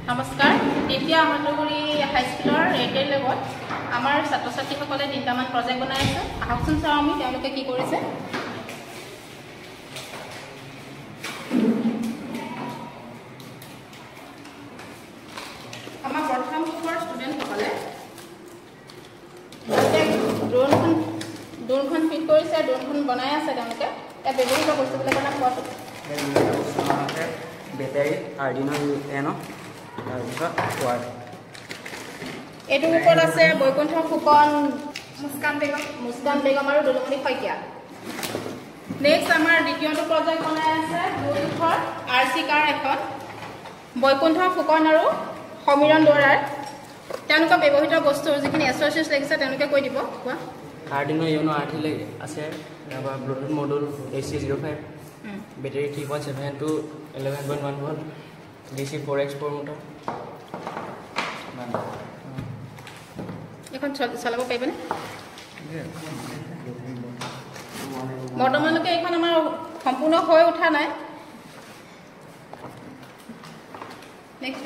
নমস্কাৰ এতিয়া আমলগুৰি হাই স্কুলৰ ৰেটেল লেবত আমাৰ ছাত্ৰ ছাত্ৰীসকলে তিনিটামান প্ৰজেক্ট বনাই আছে আহকচোন চাওঁ আমি তেওঁলোকে কি কৰিছে আমাৰ প্ৰথম গ্ৰুপৰ ষ্টুডেণ্টসকলে ড্ৰোনখন ফিট কৰিছে ড্ৰোনখন বনাই আছে তেওঁলোকে ইয়াত ব্যৱহৃত বস্তুবিলাকৰ নাম কোৱাটো বেটাৰী আৰ্ডিনো UNO তাৰপিছত ৱায়াৰ এইটো ওপৰত আছে বৈকুণ্ঠ ফুকন মুস্কান বেগম আৰু দুলুমণি শইকীয়া নেক্সট আমাৰ দ্বিতীয়টো প্ৰজেক্ট বনাই আছে ব্লুটুথৰ RC কাৰ এখন বৈকুণ্ঠ ফুকন আৰু সমীৰণ দৰাৰ তেওঁলোকৰ ব্যৱহৃত বস্তুৰ যিখিনি এছ'চিয়েটছ লাগিছে তেওঁলোকে কৈ দিব কোৱা আৰ্ডিনো UNO RT আছে তাৰপৰা Bluetooth module AC05 battery 3.7 to 11.1 volt DC 4x4 motor এখন চলাব পাৰিবনে বৰ্তমানলৈকে এইখন আমাৰ সম্পূৰ্ণ হৈ উঠা নাই নেক্সট